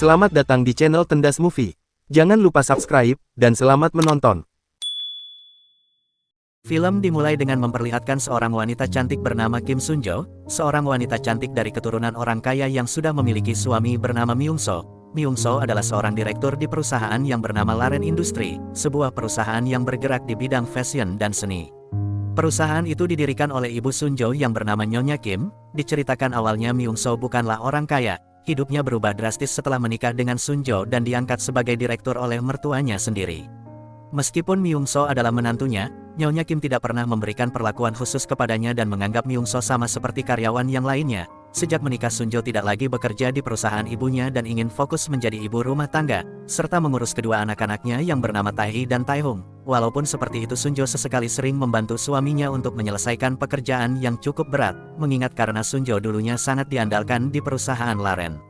Selamat datang di channel Tendas Movie. Jangan lupa subscribe, dan selamat menonton. Film dimulai dengan memperlihatkan seorang wanita cantik bernama Kim Sunjo, seorang wanita cantik dari keturunan orang kaya yang sudah memiliki suami bernama Myung-so. Myung-so adalah seorang direktur di perusahaan yang bernama Laren Industry, sebuah perusahaan yang bergerak di bidang fashion dan seni. Perusahaan itu didirikan oleh ibu Sunjo yang bernama Nyonya Kim. Diceritakan awalnya Myung-so bukanlah orang kaya. Hidupnya berubah drastis setelah menikah dengan Sunjo dan diangkat sebagai direktur oleh mertuanya sendiri. Meskipun Myung-so adalah menantunya, Nyonya Kim tidak pernah memberikan perlakuan khusus kepadanya dan menganggap Myung-so sama seperti karyawan yang lainnya. Sejak menikah, Sunjo tidak lagi bekerja di perusahaan ibunya dan ingin fokus menjadi ibu rumah tangga, serta mengurus kedua anak-anaknya yang bernama Tae-hee dan Tae-hung. Walaupun seperti itu, Sunjo sesekali sering membantu suaminya untuk menyelesaikan pekerjaan yang cukup berat, mengingat karena Sunjo dulunya sangat diandalkan di perusahaan Laren.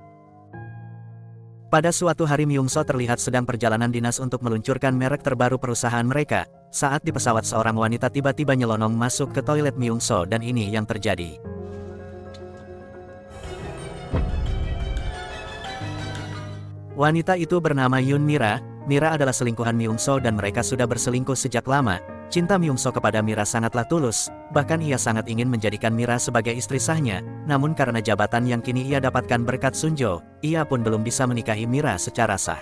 Pada suatu hari Myung-so terlihat sedang perjalanan dinas untuk meluncurkan merek terbaru perusahaan mereka. Saat di pesawat, seorang wanita tiba-tiba nyelonong masuk ke toilet Myung-so dan ini yang terjadi. Wanita itu bernama Yoon Mira. Mira adalah selingkuhan Myung-so dan mereka sudah berselingkuh sejak lama. Cinta Myung-so kepada Mira sangatlah tulus, bahkan ia sangat ingin menjadikan Mira sebagai istri sahnya. Namun karena jabatan yang kini ia dapatkan berkat Sunjo, ia pun belum bisa menikahi Mira secara sah.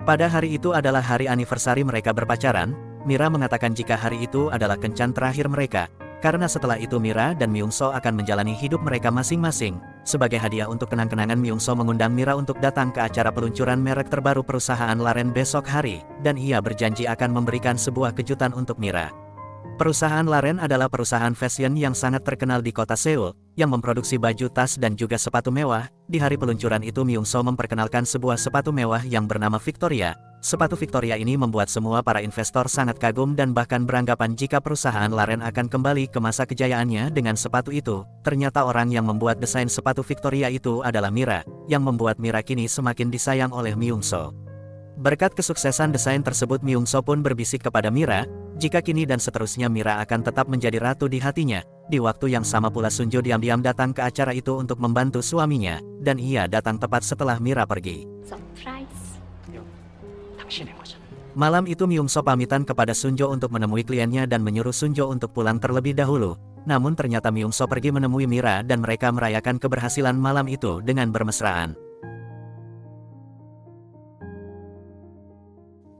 Pada hari itu adalah hari anniversary mereka berpacaran. Mira mengatakan jika hari itu adalah kencan terakhir mereka, karena setelah itu Mira dan Myung-so akan menjalani hidup mereka masing-masing. Sebagai hadiah untuk kenang-kenangan, Myung-so mengundang Mira untuk datang ke acara peluncuran merek terbaru perusahaan Laren besok hari, dan ia berjanji akan memberikan sebuah kejutan untuk Mira. Perusahaan Laren adalah perusahaan fashion yang sangat terkenal di kota Seoul, yang memproduksi baju, tas, dan juga sepatu mewah. Di hari peluncuran itu Myung-so memperkenalkan sebuah sepatu mewah yang bernama Victoria. Sepatu Victoria ini membuat semua para investor sangat kagum dan bahkan beranggapan jika perusahaan Laren akan kembali ke masa kejayaannya dengan sepatu itu. Ternyata orang yang membuat desain sepatu Victoria itu adalah Mira, yang membuat Mira kini semakin disayang oleh Myung-so. Berkat kesuksesan desain tersebut, Myung-so pun berbisik kepada Mira, jika kini dan seterusnya Mira akan tetap menjadi ratu di hatinya. Di waktu yang sama pula Sunjo diam-diam datang ke acara itu untuk membantu suaminya, dan ia datang tepat setelah Mira pergi. Malam itu Myung-so pamitan kepada Sunjo untuk menemui kliennya dan menyuruh Sunjo untuk pulang terlebih dahulu. Namun ternyata Myung-so pergi menemui Mira dan mereka merayakan keberhasilan malam itu dengan bermesraan.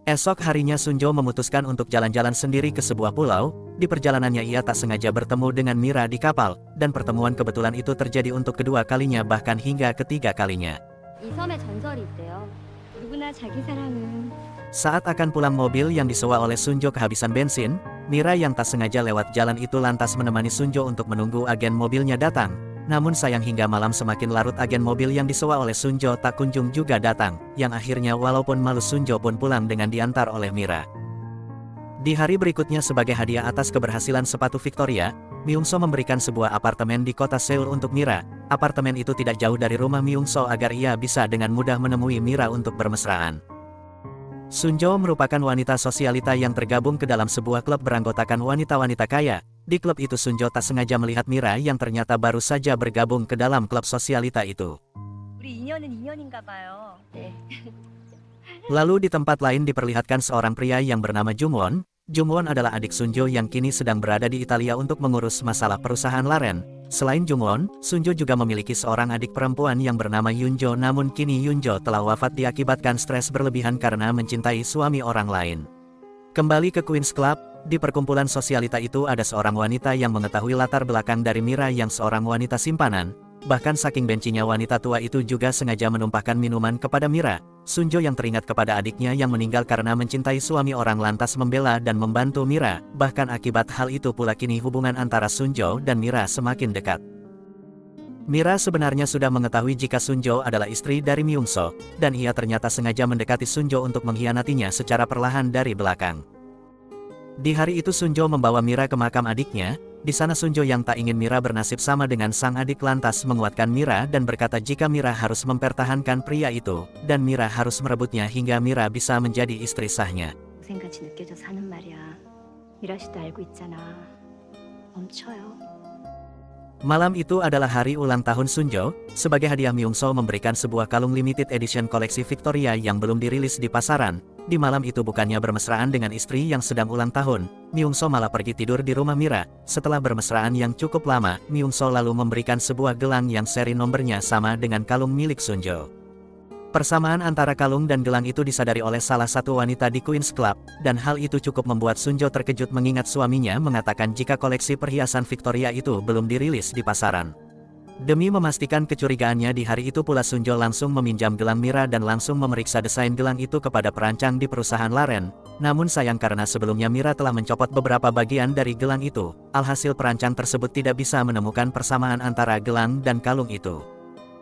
Esok harinya Sunjo memutuskan untuk jalan-jalan sendiri ke sebuah pulau. Di perjalanannya ia tak sengaja bertemu dengan Mira di kapal, dan pertemuan kebetulan itu terjadi untuk kedua kalinya bahkan hingga ketiga kalinya. Saat akan pulang, mobil yang disewa oleh Sunjo kehabisan bensin. Mira yang tak sengaja lewat jalan itu lantas menemani Sunjo untuk menunggu agen mobilnya datang. Namun sayang hingga malam semakin larut agen mobil yang disewa oleh Sunjo tak kunjung juga datang, yang akhirnya walaupun malu Sunjo pun pulang dengan diantar oleh Mira. Di hari berikutnya sebagai hadiah atas keberhasilan sepatu Victoria, Myung-so memberikan sebuah apartemen di kota Seoul untuk Mira. Apartemen itu tidak jauh dari rumah Myung-so agar ia bisa dengan mudah menemui Mira untuk bermesraan. Sunjo merupakan wanita sosialita yang tergabung ke dalam sebuah klub beranggotakan wanita-wanita kaya. Di klub itu Sunjo tak sengaja melihat Mira yang ternyata baru saja bergabung ke dalam klub sosialita itu. Lalu di tempat lain diperlihatkan seorang pria yang bernama Jungwon. Jungwon adalah adik Sunjo yang kini sedang berada di Italia untuk mengurus masalah perusahaan Laren. Selain Jungwon, Sunjo juga memiliki seorang adik perempuan yang bernama Yunjo, namun kini Yunjo telah wafat diakibatkan stres berlebihan karena mencintai suami orang lain. Kembali ke Queen's Club, di perkumpulan sosialita itu ada seorang wanita yang mengetahui latar belakang dari Mira yang seorang wanita simpanan. Bahkan saking bencinya wanita tua itu juga sengaja menumpahkan minuman kepada Mira. Sunjo yang teringat kepada adiknya yang meninggal karena mencintai suami orang lantas membela dan membantu Mira. Bahkan akibat hal itu pula kini hubungan antara Sunjo dan Mira semakin dekat. Mira sebenarnya sudah mengetahui jika Sunjo adalah istri dari Myung-so, dan ia ternyata sengaja mendekati Sunjo untuk mengkhianatinya secara perlahan dari belakang. Di hari itu Sunjo membawa Mira ke makam adiknya. Di sana Sunjo yang tak ingin Mira bernasib sama dengan sang adik lantas menguatkan Mira dan berkata jika Mira harus mempertahankan pria itu, dan Mira harus merebutnya hingga Mira bisa menjadi istri sahnya. Malam itu adalah hari ulang tahun Sunjo. Sebagai hadiah Myungso memberikan sebuah kalung limited edition koleksi Victoria yang belum dirilis di pasaran. Di malam itu bukannya bermesraan dengan istri yang sedang ulang tahun, Myungso malah pergi tidur di rumah Mira. Setelah bermesraan yang cukup lama, Myungso lalu memberikan sebuah gelang yang seri nomornya sama dengan kalung milik Sunjo. Persamaan antara kalung dan gelang itu disadari oleh salah satu wanita di Queen's Club, dan hal itu cukup membuat Sunjo terkejut mengingat suaminya mengatakan jika koleksi perhiasan Victoria itu belum dirilis di pasaran. Demi memastikan kecurigaannya di hari itu pula Sunjo langsung meminjam gelang Mira dan langsung memeriksa desain gelang itu kepada perancang di perusahaan Laren. Namun sayang karena sebelumnya Mira telah mencopot beberapa bagian dari gelang itu, alhasil perancang tersebut tidak bisa menemukan persamaan antara gelang dan kalung itu.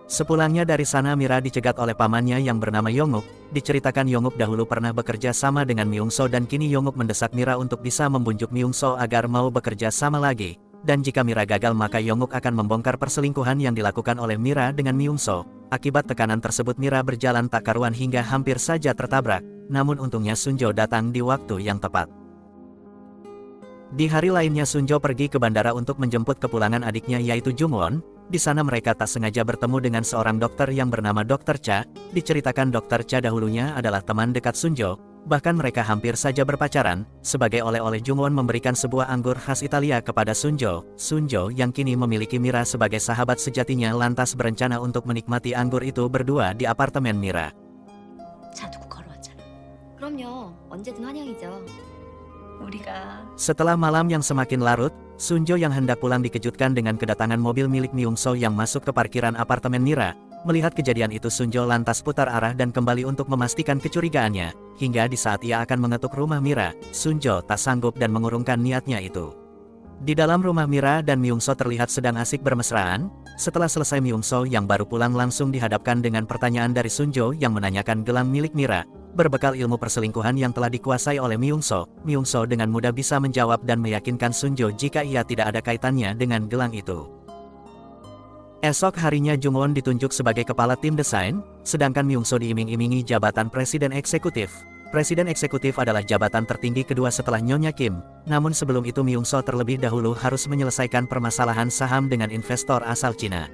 Sepulangnya dari sana Mira dicegat oleh pamannya yang bernama Yonguk. Diceritakan Yonguk dahulu pernah bekerja sama dengan Myungso dan kini Yonguk mendesak Mira untuk bisa membujuk Myungso agar mau bekerja sama lagi. Dan jika Mira gagal maka Yonguk akan membongkar perselingkuhan yang dilakukan oleh Mira dengan Myungso. Akibat tekanan tersebut Mira berjalan tak karuan hingga hampir saja tertabrak. Namun untungnya Sunjo datang di waktu yang tepat. Di hari lainnya Sunjo pergi ke bandara untuk menjemput kepulangan adiknya yaitu Jungwon. Di sana mereka tak sengaja bertemu dengan seorang dokter yang bernama Dr. Cha. Diceritakan Dr. Cha dahulunya adalah teman dekat Sunjo, bahkan mereka hampir saja berpacaran. Sebagai oleh-oleh Jungwon memberikan sebuah anggur khas Italia kepada Sunjo. Sunjo yang kini memiliki Mira sebagai sahabat sejatinya lantas berencana untuk menikmati anggur itu berdua di apartemen Mira. 차 두고 걸어왔잖아. 그럼요. 언제든 환영이죠. 우리가 Setelah malam yang semakin larut, Sunjo yang hendak pulang dikejutkan dengan kedatangan mobil milik Myungso yang masuk ke parkiran apartemen Mira. Melihat kejadian itu Sunjo lantas putar arah dan kembali untuk memastikan kecurigaannya. Hingga di saat ia akan mengetuk rumah Mira, Sunjo tak sanggup dan mengurungkan niatnya itu. Di dalam rumah Mira dan Myungso terlihat sedang asik bermesraan. Setelah selesai Myungso yang baru pulang langsung dihadapkan dengan pertanyaan dari Sunjo yang menanyakan gelang milik Mira. Berbekal ilmu perselingkuhan yang telah dikuasai oleh Myungso, Myungso dengan mudah bisa menjawab dan meyakinkan Sunjo jika ia tidak ada kaitannya dengan gelang itu. Esok harinya Jungwon ditunjuk sebagai kepala tim desain, sedangkan Myungso diiming-imingi jabatan presiden eksekutif. Presiden eksekutif adalah jabatan tertinggi kedua setelah Nyonya Kim. Namun sebelum itu Myungso terlebih dahulu harus menyelesaikan permasalahan saham dengan investor asal Cina.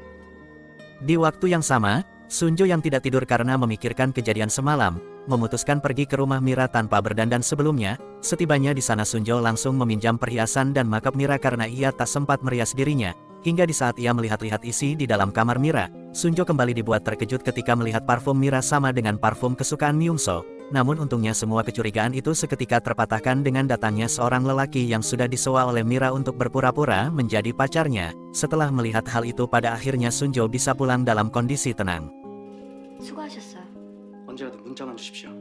Di waktu yang sama, Sunjo yang tidak tidur karena memikirkan kejadian semalam, memutuskan pergi ke rumah Mira tanpa berdandan sebelumnya. Setibanya di sana Sunjo langsung meminjam perhiasan dan makeup Mira karena ia tak sempat merias dirinya. Hingga di saat ia melihat-lihat isi di dalam kamar Mira, Sunjo kembali dibuat terkejut ketika melihat parfum Mira sama dengan parfum kesukaan Myungso. Namun untungnya semua kecurigaan itu seketika terpatahkan dengan datangnya seorang lelaki yang sudah disewa oleh Mira untuk berpura-pura menjadi pacarnya. Setelah melihat hal itu pada akhirnya Sunjo bisa pulang dalam kondisi tenang. 수고하셨어요. 언제라도 문자만 주십시오.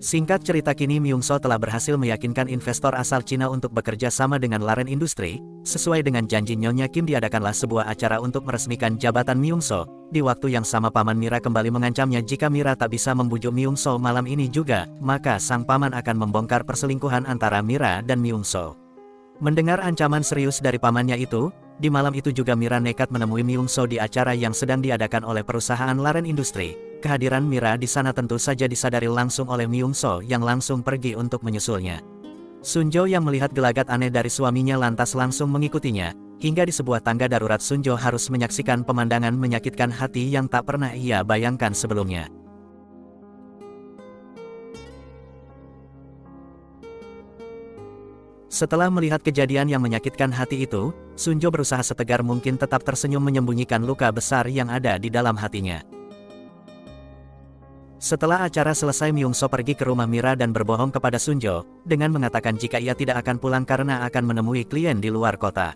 Singkat cerita kini Myungso telah berhasil meyakinkan investor asal Cina untuk bekerja sama dengan Laren Industri. Sesuai dengan janji Nyonya Kim diadakanlah sebuah acara untuk meresmikan jabatan Myungso. Di waktu yang sama paman Mira kembali mengancamnya jika Mira tak bisa membujuk Myungso malam ini juga, maka sang paman akan membongkar perselingkuhan antara Mira dan Myungso. Mendengar ancaman serius dari pamannya itu, di malam itu juga Mira nekat menemui Myungso di acara yang sedang diadakan oleh perusahaan Laren Industri. Kehadiran Mira di sana tentu saja disadari langsung oleh Myungso yang langsung pergi untuk menyusulnya. Sunjo yang melihat gelagat aneh dari suaminya lantas langsung mengikutinya. Hingga di sebuah tangga darurat Sunjo harus menyaksikan pemandangan menyakitkan hati yang tak pernah ia bayangkan sebelumnya. Setelah melihat kejadian yang menyakitkan hati itu, Sunjo berusaha setegar mungkin tetap tersenyum menyembunyikan luka besar yang ada di dalam hatinya. Setelah acara selesai Myungso pergi ke rumah Mira dan berbohong kepada Sunjo, dengan mengatakan jika ia tidak akan pulang karena akan menemui klien di luar kota.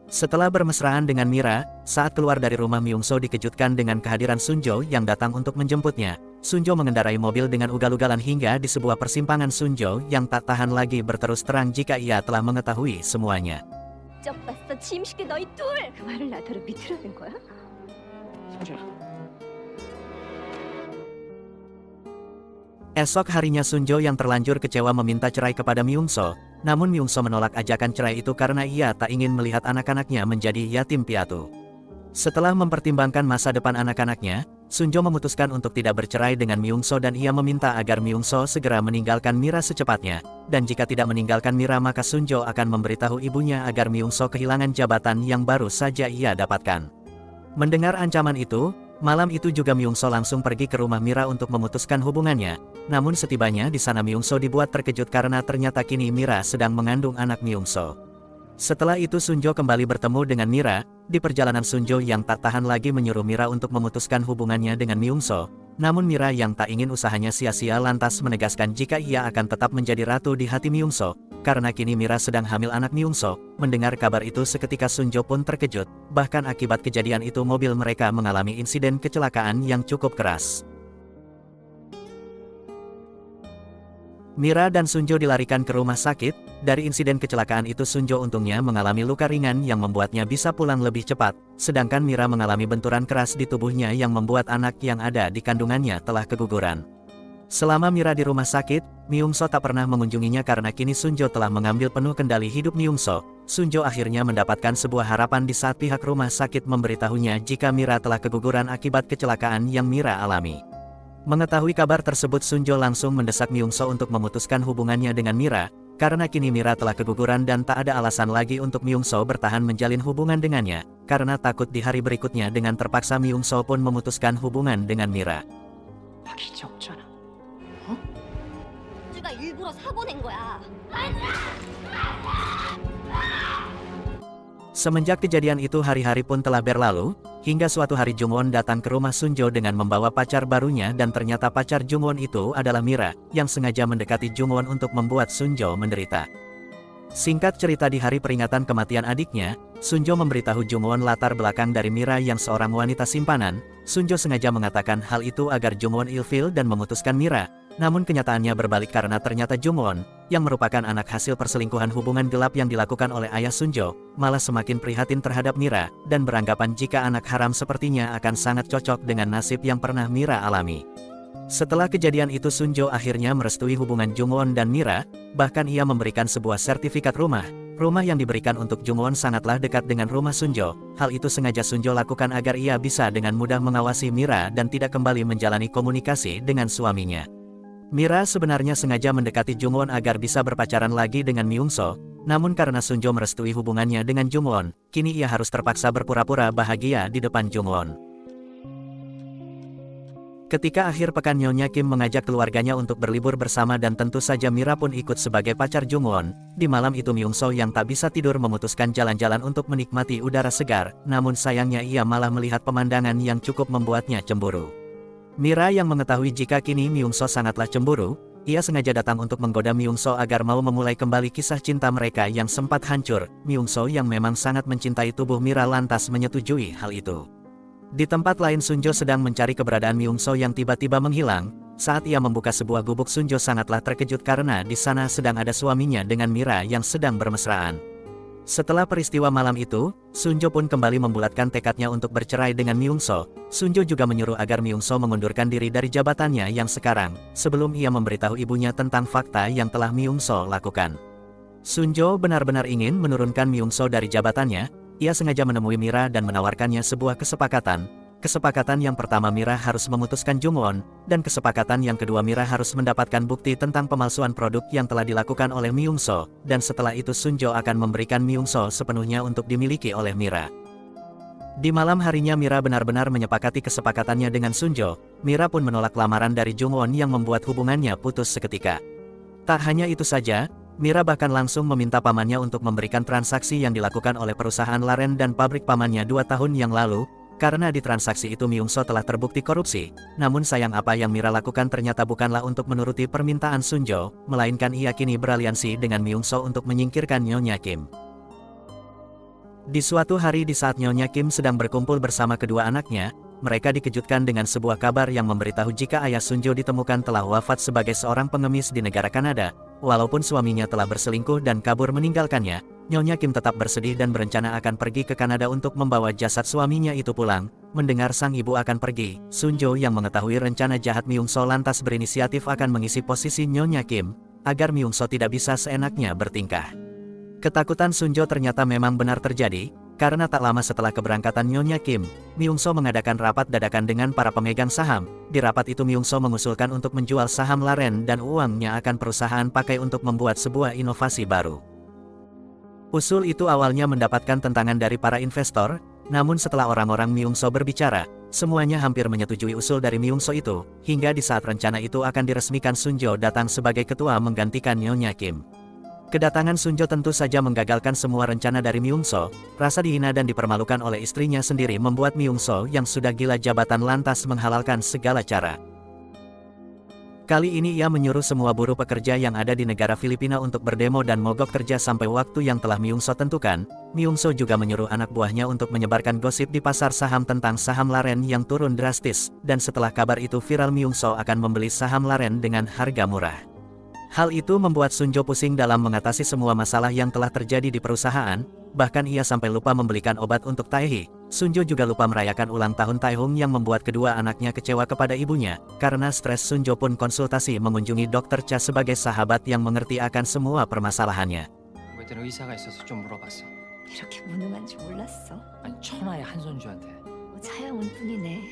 Setelah bermesraan dengan Mira, saat keluar dari rumah Myungso dikejutkan dengan kehadiran Sunjo yang datang untuk menjemputnya. Sunjo mengendarai mobil dengan ugal-ugalan hingga di sebuah persimpangan Sunjo yang tak tahan lagi berterus terang jika ia telah mengetahui semuanya. 쩍 봤어. 침식게 너희 둘. 그 말을 나더러 믿으라는 거야? 성재야. Esok harinya Sunjo yang terlanjur kecewa meminta cerai kepada Myungso, namun Myungso menolak ajakan cerai itu karena ia tak ingin melihat anak-anaknya menjadi yatim piatu. Setelah mempertimbangkan masa depan anak-anaknya, Sunjo memutuskan untuk tidak bercerai dengan Myung-so dan ia meminta agar Myung-so segera meninggalkan Mira secepatnya. Dan jika tidak meninggalkan Mira maka Sunjo akan memberitahu ibunya agar Myung-so kehilangan jabatan yang baru saja ia dapatkan. Mendengar ancaman itu, malam itu juga Myung-so langsung pergi ke rumah Mira untuk memutuskan hubungannya. Namun setibanya di sana Myung-so dibuat terkejut karena ternyata kini Mira sedang mengandung anak Myung-so. Setelah itu Sunjo kembali bertemu dengan Mira. Di perjalanan Sunjo yang tak tahan lagi menyuruh Mira untuk memutuskan hubungannya dengan Myung-so. Namun Mira yang tak ingin usahanya sia-sia lantas menegaskan jika ia akan tetap menjadi ratu di hati Myung-so. Karena kini Mira sedang hamil anak Myung-so. Mendengar kabar itu seketika Sunjo pun terkejut. Bahkan akibat kejadian itu mobil mereka mengalami insiden kecelakaan yang cukup keras. Mira dan Sunjo dilarikan ke rumah sakit. Dari insiden kecelakaan itu Sunjo untungnya mengalami luka ringan yang membuatnya bisa pulang lebih cepat, sedangkan Mira mengalami benturan keras di tubuhnya yang membuat anak yang ada di kandungannya telah keguguran. Selama Mira di rumah sakit, Myung-so tak pernah mengunjunginya karena kini Sunjo telah mengambil penuh kendali hidup Myung-so. Sunjo akhirnya mendapatkan sebuah harapan di saat pihak rumah sakit memberitahunya jika Mira telah keguguran akibat kecelakaan yang Mira alami. Mengetahui kabar tersebut Sunjo langsung mendesak Myung-so untuk memutuskan hubungannya dengan Mira, karena kini Mira telah keguguran dan tak ada alasan lagi untuk Myung-so bertahan menjalin hubungan dengannya, karena takut di hari berikutnya dengan terpaksa Myung-so pun memutuskan hubungan dengan Mira. 확인이 없잖아. 주가 일부러 사고 낸 거야. Semenjak kejadian itu hari-hari pun telah berlalu, hingga suatu hari Jungwon datang ke rumah Sunjo dengan membawa pacar barunya dan ternyata pacar Jungwon itu adalah Mira, yang sengaja mendekati Jungwon untuk membuat Sunjo menderita. Singkat cerita di hari peringatan kematian adiknya, Sunjo memberitahu Jungwon latar belakang dari Mira yang seorang wanita simpanan. Sunjo sengaja mengatakan hal itu agar Jungwon ilfil dan memutuskan Mira. Namun kenyataannya berbalik karena ternyata Jungwon, yang merupakan anak hasil perselingkuhan hubungan gelap yang dilakukan oleh ayah Sunjo, malah semakin prihatin terhadap Mira, dan beranggapan jika anak haram sepertinya akan sangat cocok dengan nasib yang pernah Mira alami. Setelah kejadian itu Sunjo akhirnya merestui hubungan Jungwon dan Mira, bahkan ia memberikan sebuah sertifikat rumah. Rumah yang diberikan untuk Jungwon sangatlah dekat dengan rumah Sunjo. Hal itu sengaja Sunjo lakukan agar ia bisa dengan mudah mengawasi Mira dan tidak kembali menjalani komunikasi dengan suaminya. Mira sebenarnya sengaja mendekati Jungwon agar bisa berpacaran lagi dengan Myung-so, namun karena Sunjo merestui hubungannya dengan Jungwon, kini ia harus terpaksa berpura-pura bahagia di depan Jungwon. Ketika akhir pekan Nyonya Kim mengajak keluarganya untuk berlibur bersama dan tentu saja Mira pun ikut sebagai pacar Jungwon. Di malam itu Myung-so yang tak bisa tidur memutuskan jalan-jalan untuk menikmati udara segar, namun sayangnya ia malah melihat pemandangan yang cukup membuatnya cemburu. Mira yang mengetahui jika kini Myung-so sangatlah cemburu, ia sengaja datang untuk menggoda Myung-so agar mau memulai kembali kisah cinta mereka yang sempat hancur. Myung-so yang memang sangat mencintai tubuh Mira lantas menyetujui hal itu. Di tempat lain Sunjo sedang mencari keberadaan Myung-so yang tiba-tiba menghilang. Saat ia membuka sebuah gubuk Sunjo sangatlah terkejut karena di sana sedang ada suaminya dengan Mira yang sedang bermesraan. Setelah peristiwa malam itu, Sunjo pun kembali membulatkan tekadnya untuk bercerai dengan Myung-so. Sunjo juga menyuruh agar Myung-so mengundurkan diri dari jabatannya yang sekarang, sebelum ia memberitahu ibunya tentang fakta yang telah Myung-so lakukan. Sunjo benar-benar ingin menurunkan Myung-so dari jabatannya. Ia sengaja menemui Mira dan menawarkannya sebuah kesepakatan. Kesepakatan yang pertama Mira harus memutuskan Jungwon, dan kesepakatan yang kedua Mira harus mendapatkan bukti tentang pemalsuan produk yang telah dilakukan oleh Myung-so, dan setelah itu Sunjo akan memberikan Myung-so sepenuhnya untuk dimiliki oleh Mira. Di malam harinya Mira benar-benar menyepakati kesepakatannya dengan Sunjo. Mira pun menolak lamaran dari Jungwon yang membuat hubungannya putus seketika. Tak hanya itu saja, Mira bahkan langsung meminta pamannya untuk memberikan transaksi yang dilakukan oleh perusahaan Laren dan pabrik pamannya 2 tahun yang lalu. Karena di transaksi itu Myung-so telah terbukti korupsi, namun sayang apa yang Mira lakukan ternyata bukanlah untuk menuruti permintaan Sunjo, melainkan ia kini beraliansi dengan Myung-so untuk menyingkirkan Nyonya Kim. Di suatu hari di saat Nyonya Kim sedang berkumpul bersama kedua anaknya, mereka dikejutkan dengan sebuah kabar yang memberitahu jika ayah Sunjo ditemukan telah wafat sebagai seorang pengemis di negara Kanada. Walaupun suaminya telah berselingkuh dan kabur meninggalkannya, Nyonya Kim tetap bersedih dan berencana akan pergi ke Kanada untuk membawa jasad suaminya itu pulang. Mendengar sang ibu akan pergi, Sunjo yang mengetahui rencana jahat Myung-so lantas berinisiatif akan mengisi posisi Nyonya Kim, agar Myung-so tidak bisa seenaknya bertingkah. Ketakutan Sunjo ternyata memang benar terjadi. Karena tak lama setelah keberangkatan Nyonya Kim, Myung-soo mengadakan rapat dadakan dengan para pemegang saham. Di rapat itu Myung-soo mengusulkan untuk menjual saham Laren dan uangnya akan perusahaan pakai untuk membuat sebuah inovasi baru. Usul itu awalnya mendapatkan tentangan dari para investor, namun setelah orang-orang Myung-soo berbicara, semuanya hampir menyetujui usul dari Myung-soo itu, hingga di saat rencana itu akan diresmikan Sunjo datang sebagai ketua menggantikan Nyonya Kim. Kedatangan Sunjo tentu saja menggagalkan semua rencana dari Myung-soo. Rasa dihina dan dipermalukan oleh istrinya sendiri membuat Myung-soo yang sudah gila jabatan lantas menghalalkan segala cara. Kali ini ia menyuruh semua buruh pekerja yang ada di negara Filipina untuk berdemo dan mogok kerja sampai waktu yang telah Myung-soo tentukan. Myung-soo juga menyuruh anak buahnya untuk menyebarkan gosip di pasar saham tentang saham Laren yang turun drastis, dan setelah kabar itu viral Myung-soo akan membeli saham Laren dengan harga murah. Hal itu membuat Sunjo pusing dalam mengatasi semua masalah yang telah terjadi di perusahaan, bahkan ia sampai lupa membelikan obat untuk Taehi. Sunjo juga lupa merayakan ulang tahun Taehung yang membuat kedua anaknya kecewa kepada ibunya. Karena stres Sunjo pun konsultasi mengunjungi Dr. Cha sebagai sahabat yang mengerti akan semua permasalahannya. 외에는 의사가 있어서 좀 물어봤어. 이렇게 무능한 줄 몰랐어. 아니 천하의 한선주한테. 차영은뿐이네.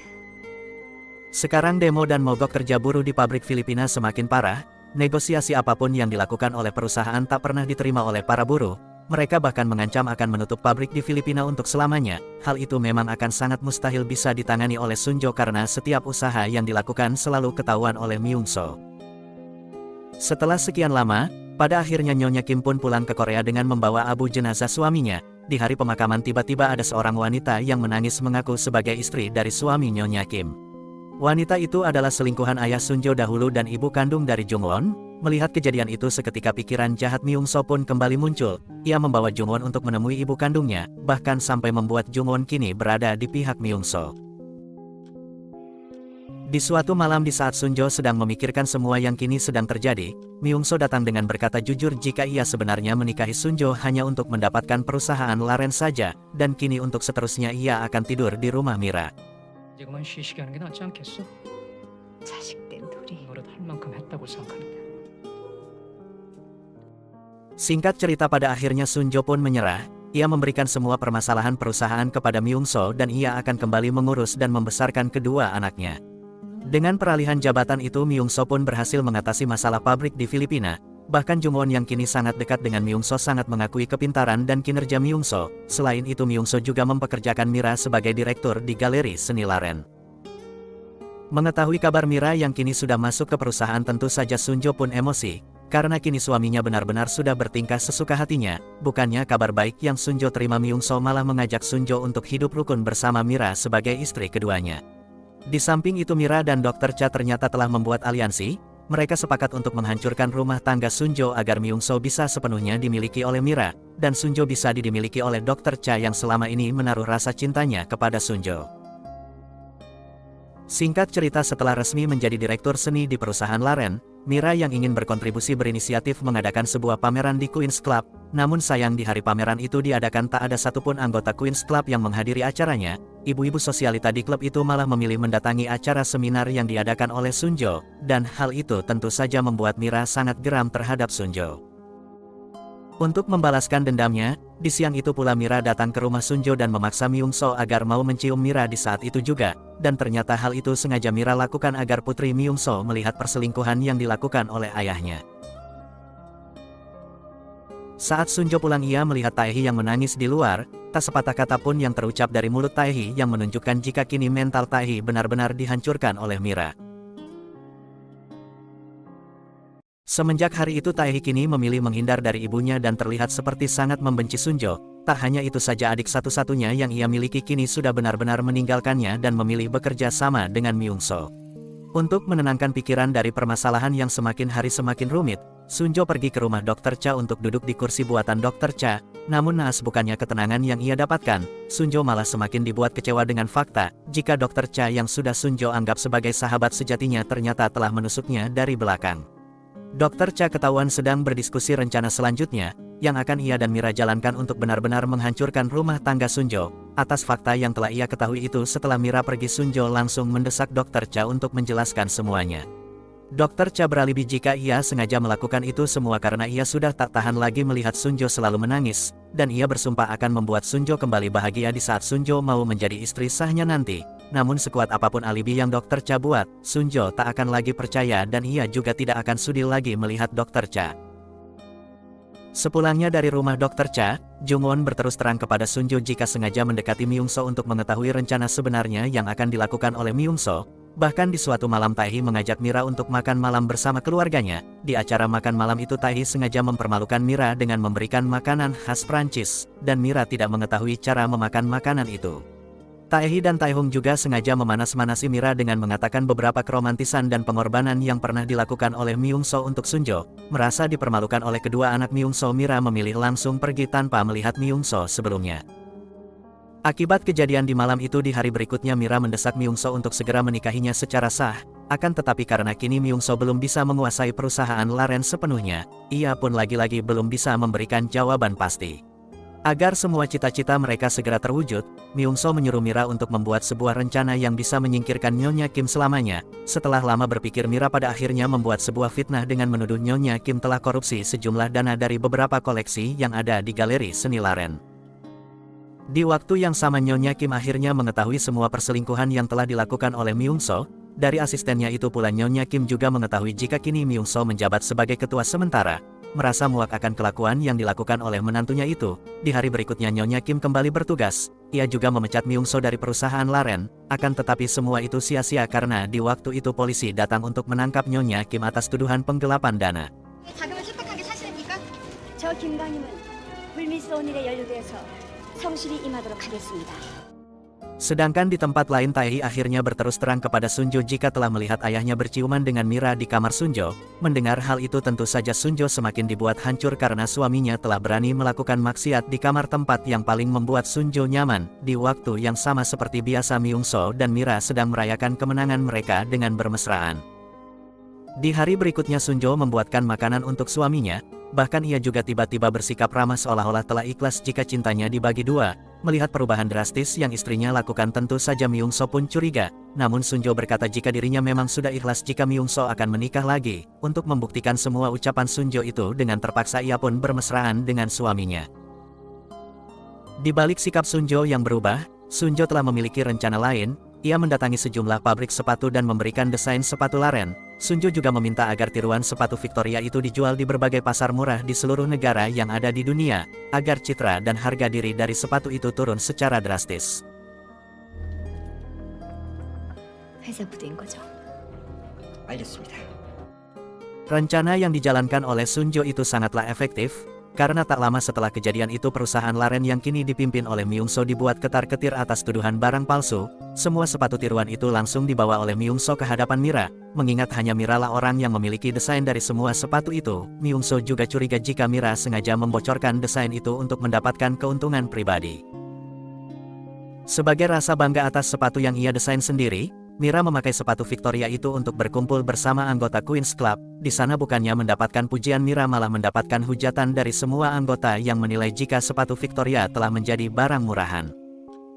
Sekarang demo dan mogok kerja buruh di pabrik Filipina semakin parah. Negosiasi apapun yang dilakukan oleh perusahaan tak pernah diterima oleh para buruh. Mereka bahkan mengancam akan menutup pabrik di Filipina untuk selamanya. Hal itu memang akan sangat mustahil bisa ditangani oleh Sunjo karena setiap usaha yang dilakukan selalu ketahuan oleh Myung-soo. Setelah sekian lama, pada akhirnya Nyonya Kim pun pulang ke Korea dengan membawa abu jenazah suaminya. Di hari pemakaman tiba-tiba ada seorang wanita yang menangis mengaku sebagai istri dari suami Nyonya Kim. Wanita itu adalah selingkuhan ayah Sunjo dahulu dan ibu kandung dari Jungwon. Melihat kejadian itu seketika pikiran jahat Myung-soo pun kembali muncul. Ia membawa Jungwon untuk menemui ibu kandungnya, bahkan sampai membuat Jungwon kini berada di pihak Myung-soo. Di suatu malam di saat Sunjo sedang memikirkan semua yang kini sedang terjadi, Myung-soo datang dengan berkata jujur jika ia sebenarnya menikahi Sunjo hanya untuk mendapatkan perusahaan Laren saja, dan kini untuk seterusnya ia akan tidur di rumah Mira. 이제 그만 쉬시게 하는 게 낫지 않겠어? 자식된 둘이. 노릇 할 만큼 했다고 생각하는데. Singkat cerita pada akhirnya Sunjo pun menyerah. Ia memberikan semua permasalahan perusahaan kepada Myung-soo dan ia akan kembali mengurus dan membesarkan kedua anaknya. Dengan peralihan jabatan itu Myung-soo pun berhasil mengatasi masalah pabrik di Filipina. Bahkan Jungwon yang kini sangat dekat dengan Myung-soo sangat mengakui kepintaran dan kinerja Myung-soo. Selain itu Myung-soo juga mempekerjakan Mira sebagai direktur di galeri seni Laren. Mengetahui kabar Mira yang kini sudah masuk ke perusahaan tentu saja Sunjo pun emosi. Karena kini suaminya benar-benar sudah bertingkah sesuka hatinya. Bukannya kabar baik yang Sunjo terima Myung-soo malah mengajak Sunjo untuk hidup rukun bersama Mira sebagai istri keduanya. Di samping itu Mira dan Dr. Cha ternyata telah membuat aliansi. Mereka sepakat untuk menghancurkan rumah tangga Sunjo agar Myung-soo bisa sepenuhnya dimiliki oleh Mira, dan Sunjo bisa dimiliki oleh Dr. Cha yang selama ini menaruh rasa cintanya kepada Sunjo. Singkat cerita setelah resmi menjadi direktur seni di perusahaan Laren, Mira yang ingin berkontribusi berinisiatif mengadakan sebuah pameran di Queen's Club, namun sayang di hari pameran itu diadakan tak ada satupun anggota Queen's Club yang menghadiri acaranya. Ibu-ibu sosialita di klub itu malah memilih mendatangi acara seminar yang diadakan oleh Sunjo, dan hal itu tentu saja membuat Mira sangat geram terhadap Sunjo. Untuk membalaskan dendamnya, di siang itu pula Mira datang ke rumah Sunjo dan memaksa Myung-soo agar mau mencium Mira di saat itu juga, dan ternyata hal itu sengaja Mira lakukan agar putri Myung-soo melihat perselingkuhan yang dilakukan oleh ayahnya. Saat Sunjo pulang ia melihat Taehi yang menangis di luar, tak sepatah kata pun yang terucap dari mulut Taehi yang menunjukkan jika kini mental Taehi benar-benar dihancurkan oleh Mira. Semenjak hari itu Taehi kini memilih menghindar dari ibunya dan terlihat seperti sangat membenci Sunjo. Tak hanya itu saja adik satu-satunya yang ia miliki kini sudah benar-benar meninggalkannya dan memilih bekerja sama dengan Myung-soo. Untuk menenangkan pikiran dari permasalahan yang semakin hari semakin rumit, Sunjo pergi ke rumah Dr. Cha untuk duduk di kursi buatan Dr. Cha. Namun naas bukannya ketenangan yang ia dapatkan, Sunjo malah semakin dibuat kecewa dengan fakta jika Dr. Cha yang sudah Sunjo anggap sebagai sahabat sejatinya ternyata telah menusuknya dari belakang. Dr. Cha ketahuan sedang berdiskusi rencana selanjutnya, yang akan ia dan Mira jalankan untuk benar-benar menghancurkan rumah tangga Sunjo. Atas fakta yang telah ia ketahui itu setelah Mira pergi Sunjo langsung mendesak Dr. Cha untuk menjelaskan semuanya. Dokter Cha beralibi jika ia sengaja melakukan itu semua karena ia sudah tak tahan lagi melihat Sunjo selalu menangis, dan ia bersumpah akan membuat Sunjo kembali bahagia di saat Sunjo mau menjadi istri sahnya nanti. Namun sekuat apapun alibi yang Dokter Cha buat, Sunjo tak akan lagi percaya dan ia juga tidak akan sudi lagi melihat Dokter Cha. Sepulangnya dari rumah Dokter Cha, Jungwon berterus terang kepada Sunjo jika sengaja mendekati Myungso untuk mengetahui rencana sebenarnya yang akan dilakukan oleh Myungso. Bahkan di suatu malam Taehi mengajak Mira untuk makan malam bersama keluarganya. Di acara makan malam itu Taehi sengaja mempermalukan Mira dengan memberikan makanan khas Prancis, dan Mira tidak mengetahui cara memakan makanan itu. Taehi dan Taehong juga sengaja memanas-manasi Mira dengan mengatakan beberapa keromantisan dan pengorbanan yang pernah dilakukan oleh Myungso untuk Sunjo. Merasa dipermalukan oleh kedua anak Myungso, Mira memilih langsung pergi tanpa melihat Myungso sebelumnya. Akibat kejadian di malam itu di hari berikutnya Mira mendesak Myungso untuk segera menikahinya secara sah. Akan tetapi karena kini Myungso belum bisa menguasai perusahaan Laren sepenuhnya, ia pun lagi-lagi belum bisa memberikan jawaban pasti. Agar semua cita-cita mereka segera terwujud, Myungso menyuruh Mira untuk membuat sebuah rencana yang bisa menyingkirkan Nyonya Kim selamanya. Setelah lama berpikir Mira pada akhirnya membuat sebuah fitnah dengan menuduh Nyonya Kim telah korupsi sejumlah dana dari beberapa koleksi yang ada di galeri seni Laren. Di waktu yang sama Nyonya Kim akhirnya mengetahui semua perselingkuhan yang telah dilakukan oleh Myungso. Dari asistennya itu pula Nyonya Kim juga mengetahui jika kini Myungso menjabat sebagai ketua sementara. Merasa muak akan kelakuan yang dilakukan oleh menantunya itu, di hari berikutnya Nyonya Kim kembali bertugas. Ia juga memecat Myungso dari perusahaan Laren. Akan tetapi semua itu sia-sia karena di waktu itu polisi datang untuk menangkap Nyonya Kim atas tuduhan penggelapan dana. 자금을 획득한 게 사실입니까? 저 김강임은 불미스러운 일에 연루되어서 성실히 임하도록 하겠습니다. Sedangkan di tempat lain Taehi akhirnya berterus terang kepada Sunjo jika telah melihat ayahnya berciuman dengan Mira di kamar Sunjo. Mendengar hal itu tentu saja Sunjo semakin dibuat hancur karena suaminya telah berani melakukan maksiat di kamar tempat yang paling membuat Sunjo nyaman. Di waktu yang sama seperti biasa Myungso dan Mira sedang merayakan kemenangan mereka dengan bermesraan. Di hari berikutnya Sunjo membuatkan makanan untuk suaminya. Bahkan ia juga tiba-tiba bersikap ramah seolah-olah telah ikhlas jika cintanya dibagi dua. Melihat perubahan drastis yang istrinya lakukan tentu saja Myungso pun curiga. Namun Sunjo berkata jika dirinya memang sudah ikhlas jika Myungso akan menikah lagi. Untuk membuktikan semua ucapan Sunjo itu dengan terpaksa ia pun bermesraan dengan suaminya. Di balik sikap Sunjo yang berubah, Sunjo telah memiliki rencana lain. Ia mendatangi sejumlah pabrik sepatu dan memberikan desain sepatu Laren. Sunjo juga meminta agar tiruan sepatu Victoria itu dijual di berbagai pasar murah di seluruh negara yang ada di dunia, agar citra dan harga diri dari sepatu itu turun secara drastis. 회사 부대인 거죠. 알겠습니다. Rencana yang dijalankan oleh Sunjo itu sangatlah efektif, karena tak lama setelah kejadian itu perusahaan Laren yang kini dipimpin oleh Myungso dibuat ketar-ketir atas tuduhan barang palsu. Semua sepatu tiruan itu langsung dibawa oleh Myungso ke hadapan Mira. Mengingat hanya Mira lah orang yang memiliki desain dari semua sepatu itu, Myungso juga curiga jika Mira sengaja membocorkan desain itu untuk mendapatkan keuntungan pribadi. Sebagai rasa bangga atas sepatu yang ia desain sendiri, Mira memakai sepatu Victoria itu untuk berkumpul bersama anggota Queen's Club. Di sana bukannya mendapatkan pujian, Mira malah mendapatkan hujatan dari semua anggota yang menilai jika sepatu Victoria telah menjadi barang murahan.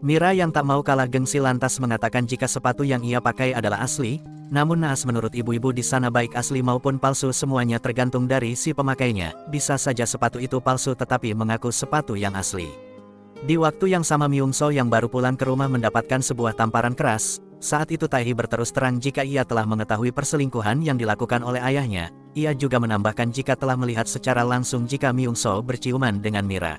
Mira yang tak mau kalah gengsi lantas mengatakan jika sepatu yang ia pakai adalah asli. Namun naas menurut ibu-ibu di sana baik asli maupun palsu semuanya tergantung dari si pemakainya. Bisa saja sepatu itu palsu tetapi mengaku sepatu yang asli. Di waktu yang sama Myungso yang baru pulang ke rumah mendapatkan sebuah tamparan keras. Saat itu Taehi berterus terang jika ia telah mengetahui perselingkuhan yang dilakukan oleh ayahnya. Ia juga menambahkan jika telah melihat secara langsung jika Myungso berciuman dengan Mira.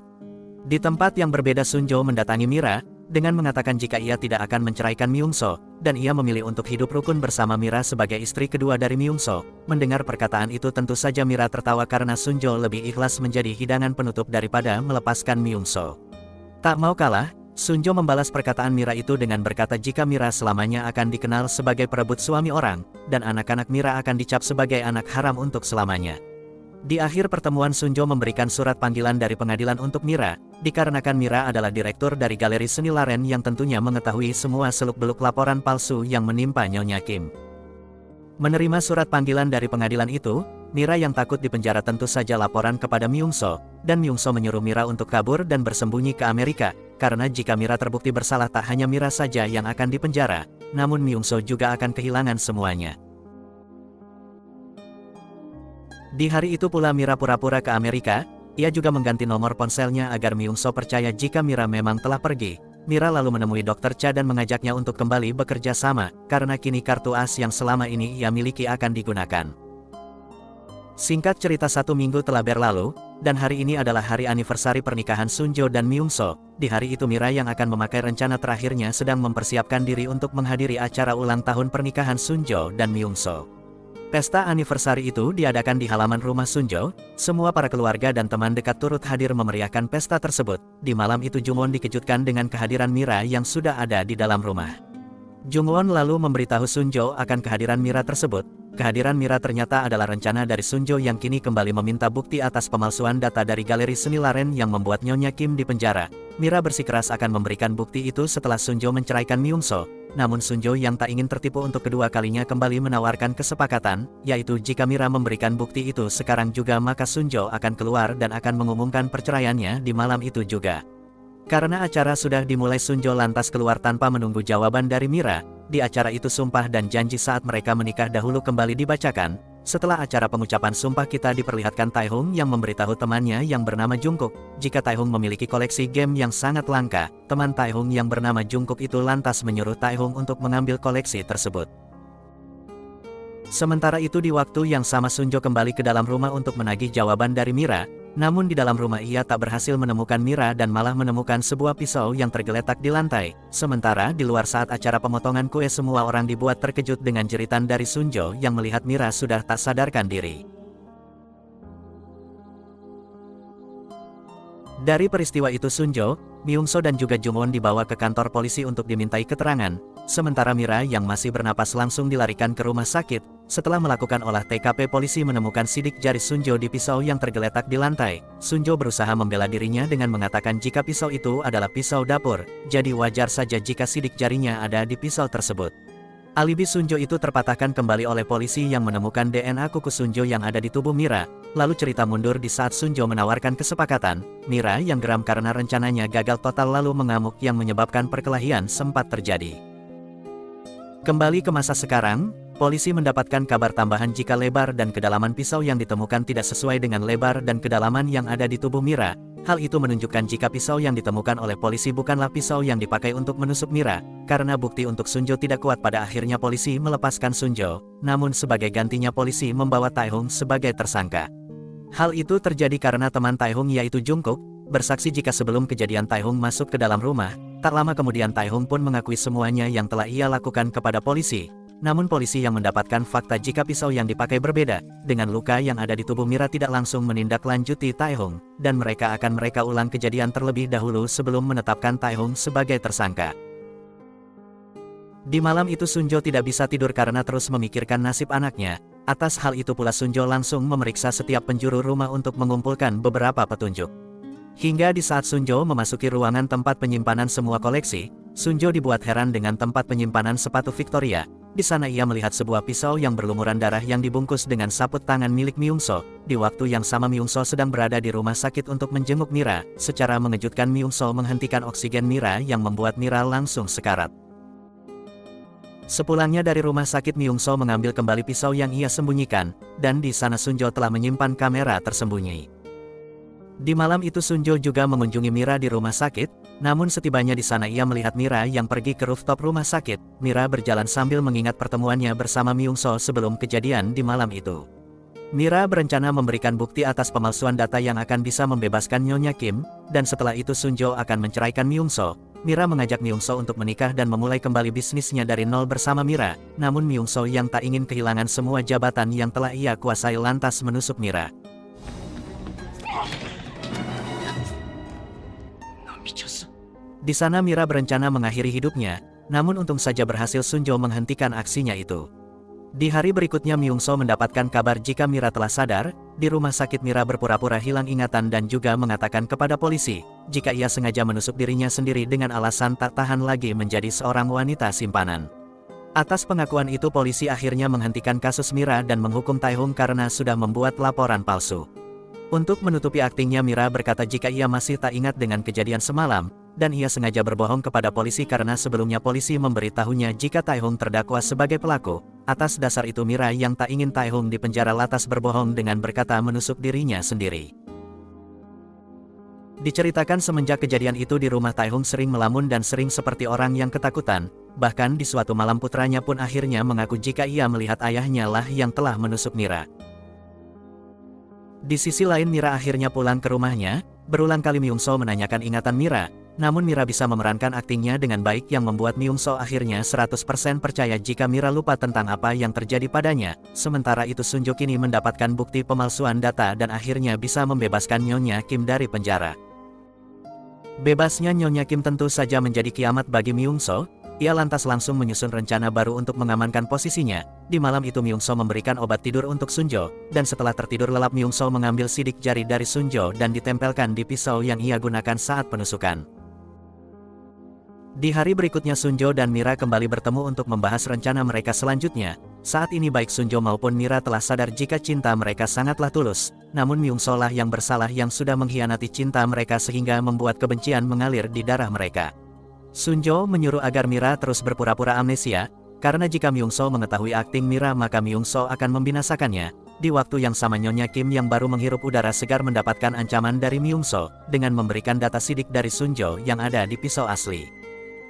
Di tempat yang berbeda Sunjo mendatangi Mira, dengan mengatakan jika ia tidak akan menceraikan Myungso, dan ia memilih untuk hidup rukun bersama Mira sebagai istri kedua dari Myungso. Mendengar perkataan itu tentu saja Mira tertawa karena Sunjo lebih ikhlas menjadi hidangan penutup daripada melepaskan Myungso. Tak mau kalah, Sunjo membalas perkataan Mira itu dengan berkata jika Mira selamanya akan dikenal sebagai perebut suami orang, dan anak-anak Mira akan dicap sebagai anak haram untuk selamanya. Di akhir pertemuan Sunjo memberikan surat panggilan dari pengadilan untuk Mira, dikarenakan Mira adalah direktur dari galeri seni Laren yang tentunya mengetahui semua seluk-beluk laporan palsu yang menimpa Nyonya Kim. Menerima surat panggilan dari pengadilan itu, Mira yang takut dipenjara tentu saja laporan kepada Myungso, dan Myungso menyuruh Mira untuk kabur dan bersembunyi ke Amerika, karena jika Mira terbukti bersalah tak hanya Mira saja yang akan dipenjara, namun Myungso juga akan kehilangan semuanya. Di hari itu pula Mira pura-pura ke Amerika, ia juga mengganti nomor ponselnya agar Myung-soo percaya jika Mira memang telah pergi. Mira lalu menemui Dr. Cha dan mengajaknya untuk kembali bekerja sama, karena kini kartu as yang selama ini ia miliki akan digunakan. Singkat cerita 1 minggu telah berlalu, dan hari ini adalah hari anniversary pernikahan Sunjo dan Myung-soo. Di hari itu Mira yang akan memakai rencana terakhirnya sedang mempersiapkan diri untuk menghadiri acara ulang tahun pernikahan Sunjo dan Myung-soo. Pesta anniversary itu diadakan di halaman rumah Sunjo. Semua para keluarga dan teman dekat turut hadir memeriahkan pesta tersebut. Di malam itu Jungwon dikejutkan dengan kehadiran Mira yang sudah ada di dalam rumah. Jungwon lalu memberitahu Sunjo akan kehadiran Mira tersebut. Kehadiran Mira ternyata adalah rencana dari Sunjo yang kini kembali meminta bukti atas pemalsuan data dari galeri seni Laren yang membuat Nyonya Kim dipenjara. Mira bersikeras akan memberikan bukti itu setelah Sunjo menceraikan Myung-soo. Namun Sunjo yang tak ingin tertipu untuk kedua kalinya kembali menawarkan kesepakatan, yaitu jika Mira memberikan bukti itu sekarang juga maka Sunjo akan keluar dan akan mengumumkan perceraiannya di malam itu juga. Karena acara sudah dimulai Sunjo lantas keluar tanpa menunggu jawaban dari Mira. Di acara itu sumpah dan janji saat mereka menikah dahulu kembali dibacakan. Setelah acara pengucapan sumpah kita diperlihatkan Taehoung yang memberitahu temannya yang bernama Jungkook, jika Taehoung memiliki koleksi game yang sangat langka. Teman Taehoung yang bernama Jungkook itu lantas menyuruh Taehoung untuk mengambil koleksi tersebut. Sementara itu di waktu yang sama Sunjo kembali ke dalam rumah untuk menagih jawaban dari Mira. Namun di dalam rumah ia tak berhasil menemukan Mira dan malah menemukan sebuah pisau yang tergeletak di lantai. Sementara di luar saat acara pemotongan kue semua orang dibuat terkejut dengan jeritan dari Sunjo yang melihat Mira sudah tak sadarkan diri. Dari peristiwa itu Sunjo, Myung-soo dan juga Jungwon dibawa ke kantor polisi untuk dimintai keterangan. Sementara Mira yang masih bernapas langsung dilarikan ke rumah sakit. Setelah melakukan olah TKP polisi menemukan sidik jari Sunjo di pisau yang tergeletak di lantai. Sunjo berusaha membela dirinya dengan mengatakan jika pisau itu adalah pisau dapur, jadi wajar saja jika sidik jarinya ada di pisau tersebut. Alibi Sunjo itu terpatahkan kembali oleh polisi yang menemukan DNA kuku Sunjo yang ada di tubuh Mira. Lalu cerita mundur di saat Sunjo menawarkan kesepakatan. Mira yang geram karena rencananya gagal total lalu mengamuk yang menyebabkan perkelahian sempat terjadi. Kembali ke masa sekarang, polisi mendapatkan kabar tambahan jika lebar dan kedalaman pisau yang ditemukan tidak sesuai dengan lebar dan kedalaman yang ada di tubuh Mira. Hal itu menunjukkan jika pisau yang ditemukan oleh polisi bukanlah pisau yang dipakai untuk menusuk Mira. Karena bukti untuk Sunjo tidak kuat pada akhirnya polisi melepaskan Sunjo. Namun sebagai gantinya polisi membawa Taehoung sebagai tersangka. Hal itu terjadi karena teman Taehoung yaitu Jungkook, bersaksi jika sebelum kejadian Taehoung masuk ke dalam rumah. Tak lama kemudian Taehoung pun mengakui semuanya yang telah ia lakukan kepada polisi. Namun polisi yang mendapatkan fakta jika pisau yang dipakai berbeda, dengan luka yang ada di tubuh Mira tidak langsung menindaklanjuti Taehoung, dan mereka akan ulang kejadian terlebih dahulu sebelum menetapkan Taehoung sebagai tersangka. Di malam itu Sunjo tidak bisa tidur karena terus memikirkan nasib anaknya. Atas hal itu pula Sunjo langsung memeriksa setiap penjuru rumah untuk mengumpulkan beberapa petunjuk. Hingga di saat Sunjo memasuki ruangan tempat penyimpanan semua koleksi, Sunjo dibuat heran dengan tempat penyimpanan sepatu Victoria. Di sana ia melihat sebuah pisau yang berlumuran darah yang dibungkus dengan saput tangan milik Myung-soo. Di waktu yang sama Myung-soo sedang berada di rumah sakit untuk menjenguk Mira. Secara mengejutkan Myung-soo menghentikan oksigen Mira yang membuat Mira langsung sekarat. Sepulangnya dari rumah sakit Myung-soo mengambil kembali pisau yang ia sembunyikan, dan di sana Sunjo telah menyimpan kamera tersembunyi. Di malam itu Sunjo juga mengunjungi Mira di rumah sakit, namun setibanya di sana ia melihat Mira yang pergi ke rooftop rumah sakit. Mira berjalan sambil mengingat pertemuannya bersama Myung-soo sebelum kejadian di malam itu. Mira berencana memberikan bukti atas pemalsuan data yang akan bisa membebaskan Nyonya Kim, dan setelah itu Sunjo akan menceraikan Myung-soo. Mira mengajak Myung-soo untuk menikah dan memulai kembali bisnisnya dari nol bersama Mira. Namun Myung-soo yang tak ingin kehilangan semua jabatan yang telah ia kuasai lantas menusuk Mira. Di sana Mira berencana mengakhiri hidupnya, namun untung saja berhasil Sunjo menghentikan aksinya itu. Di hari berikutnya Myung-soo mendapatkan kabar jika Mira telah sadar. Di rumah sakit Mira berpura-pura hilang ingatan dan juga mengatakan kepada polisi, jika ia sengaja menusuk dirinya sendiri dengan alasan tak tahan lagi menjadi seorang wanita simpanan. Atas pengakuan itu polisi akhirnya menghentikan kasus Mira dan menghukum Taehoung karena sudah membuat laporan palsu. Untuk menutupi aktingnya Mira berkata jika ia masih tak ingat dengan kejadian semalam, dan ia sengaja berbohong kepada polisi karena sebelumnya polisi memberitahunya jika Tae-hung terdakwa sebagai pelaku. Atas dasar itu Mira yang tak ingin Tae-hung dipenjara lantas berbohong dengan berkata menusuk dirinya sendiri. Diceritakan semenjak kejadian itu di rumah Tae-hung sering melamun dan sering seperti orang yang ketakutan. Bahkan di suatu malam putranya pun akhirnya mengaku jika ia melihat ayahnya lah yang telah menusuk Mira. Di sisi lain Mira akhirnya pulang ke rumahnya. Berulang kali Myung-soo menanyakan ingatan Mira, namun Mira bisa memerankan aktingnya dengan baik yang membuat Myung-soo akhirnya 100% percaya jika Mira lupa tentang apa yang terjadi padanya. Sementara itu Sunjo kini mendapatkan bukti pemalsuan data dan akhirnya bisa membebaskan Nyonya Kim dari penjara. Bebasnya Nyonya Kim tentu saja menjadi kiamat bagi Myung-soo. Ia lantas langsung menyusun rencana baru untuk mengamankan posisinya. Di malam itu Myung-soo memberikan obat tidur untuk Sunjo, dan setelah tertidur lelap Myung-soo mengambil sidik jari dari Sunjo dan ditempelkan di pisau yang ia gunakan saat penusukan. Di hari berikutnya Sunjo dan Mira kembali bertemu untuk membahas rencana mereka selanjutnya. Saat ini baik Sunjo maupun Mira telah sadar jika cinta mereka sangatlah tulus, namun Myung-soo lah yang bersalah yang sudah mengkhianati cinta mereka sehingga membuat kebencian mengalir di darah mereka. Sunjo menyuruh agar Mira terus berpura-pura amnesia, karena jika Myung-soo mengetahui akting Mira maka Myung-soo akan membinasakannya. Di waktu yang sama Nyonya Kim yang baru menghirup udara segar mendapatkan ancaman dari Myung-soo, dengan memberikan data sidik dari Sunjo yang ada di pisau asli.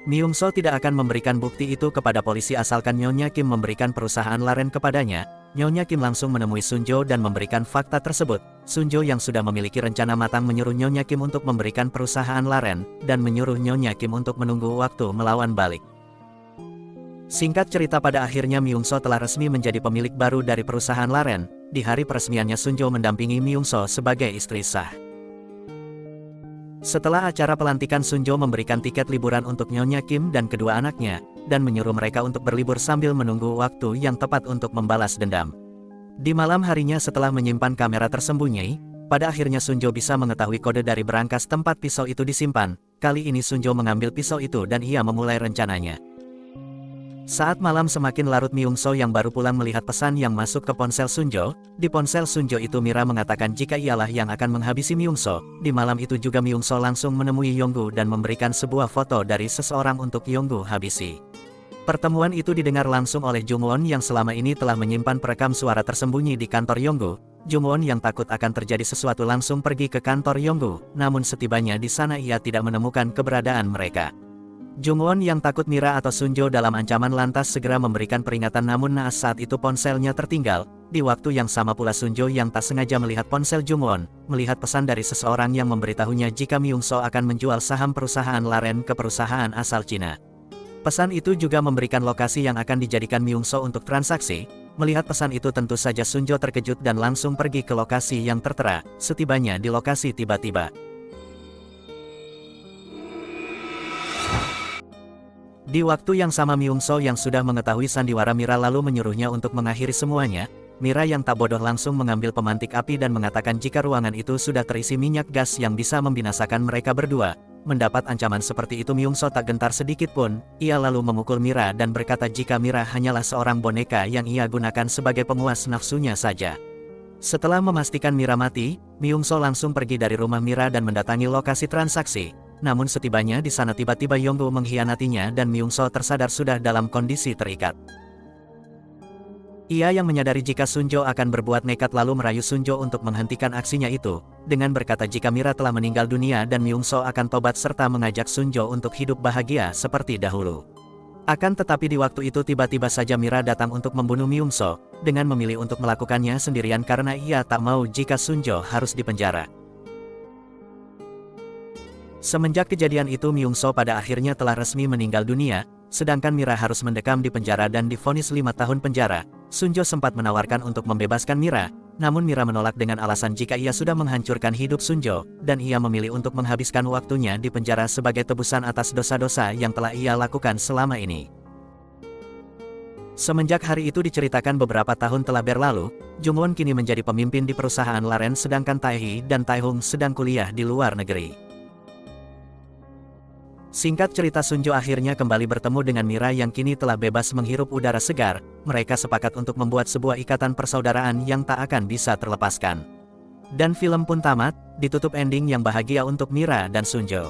Myung-soo tidak akan memberikan bukti itu kepada polisi asalkan Nyonya Kim memberikan perusahaan laren kepadanya. Nyonya Kim langsung menemui Sunjo dan memberikan fakta tersebut. Sunjo yang sudah memiliki rencana matang menyuruh Nyonya Kim untuk memberikan perusahaan laren, dan menyuruh Nyonya Kim untuk menunggu waktu melawan balik. Singkat cerita pada akhirnya Myung-soo telah resmi menjadi pemilik baru dari perusahaan laren. Di hari peresmiannya Sunjo mendampingi Myung-soo sebagai istri sah. Setelah acara pelantikan Sunjo memberikan tiket liburan untuk Nyonya Kim dan kedua anaknya, dan menyuruh mereka untuk berlibur sambil menunggu waktu yang tepat untuk membalas dendam. Di malam harinya setelah menyimpan kamera tersembunyi, pada akhirnya Sunjo bisa mengetahui kode dari berangkas tempat pisau itu disimpan. Kali ini Sunjo mengambil pisau itu dan ia memulai rencananya. Saat malam semakin larut Myung-soo yang baru pulang melihat pesan yang masuk ke ponsel Sunjo. Di ponsel Sunjo itu Mira mengatakan jika ialah yang akan menghabisi Myung-soo. Di malam itu juga Myung-soo langsung menemui Yonggu dan memberikan sebuah foto dari seseorang untuk Yonggu habisi. Pertemuan itu didengar langsung oleh Jungwon yang selama ini telah menyimpan perekam suara tersembunyi di kantor Yonggu. Jungwon yang takut akan terjadi sesuatu langsung pergi ke kantor Yonggu, namun setibanya di sana ia tidak menemukan keberadaan mereka. Jungwon yang takut Mira atau Sunjo dalam ancaman lantas segera memberikan peringatan namun naas saat itu ponselnya tertinggal. Di waktu yang sama pula Sunjo yang tak sengaja melihat ponsel Jungwon, melihat pesan dari seseorang yang memberitahunya jika Myung-soo akan menjual saham perusahaan laren ke perusahaan asal Cina. Pesan itu juga memberikan lokasi yang akan dijadikan Myung-soo untuk transaksi. Melihat pesan itu tentu saja Sunjo terkejut dan langsung pergi ke lokasi yang tertera. Setibanya di lokasi tiba-tiba di waktu yang sama Myung-soo yang sudah mengetahui sandiwara Mira lalu menyuruhnya untuk mengakhiri semuanya. Mira yang tak bodoh langsung mengambil pemantik api dan mengatakan jika ruangan itu sudah terisi minyak gas yang bisa membinasakan mereka berdua. Mendapat ancaman seperti itu Myung-soo tak gentar sedikit pun. Ia lalu memukul Mira dan berkata jika Mira hanyalah seorang boneka yang ia gunakan sebagai pemuas nafsunya saja. Setelah memastikan Mira mati, Myung-soo langsung pergi dari rumah Mira dan mendatangi lokasi transaksi. Namun setibanya di sana tiba-tiba Yonggu mengkhianatinya dan Myung-soo tersadar sudah dalam kondisi terikat. Ia yang menyadari jika Sunjo akan berbuat nekat lalu merayu Sunjo untuk menghentikan aksinya itu, dengan berkata jika Mira telah meninggal dunia dan Myung-soo akan tobat serta mengajak Sunjo untuk hidup bahagia seperti dahulu. Akan tetapi di waktu itu tiba-tiba saja Mira datang untuk membunuh Myung-soo, dengan memilih untuk melakukannya sendirian karena ia tak mau jika Sunjo harus dipenjara. Semenjak kejadian itu Myung-soo pada akhirnya telah resmi meninggal dunia, sedangkan Mira harus mendekam di penjara dan divonis 5 tahun penjara. Sunjo sempat menawarkan untuk membebaskan Mira, namun Mira menolak dengan alasan jika ia sudah menghancurkan hidup Sunjo, dan ia memilih untuk menghabiskan waktunya di penjara sebagai tebusan atas dosa-dosa yang telah ia lakukan selama ini. Semenjak hari itu diceritakan beberapa tahun telah berlalu, Jungwon kini menjadi pemimpin di perusahaan laren sedangkan Tae-hee dan Tae-hung sedang kuliah di luar negeri. Singkat cerita Sunjo akhirnya kembali bertemu dengan Mira yang kini telah bebas menghirup udara segar. Mereka sepakat untuk membuat sebuah ikatan persaudaraan yang tak akan bisa terlepaskan. Dan film pun tamat, ditutup ending yang bahagia untuk Mira dan Sunjo.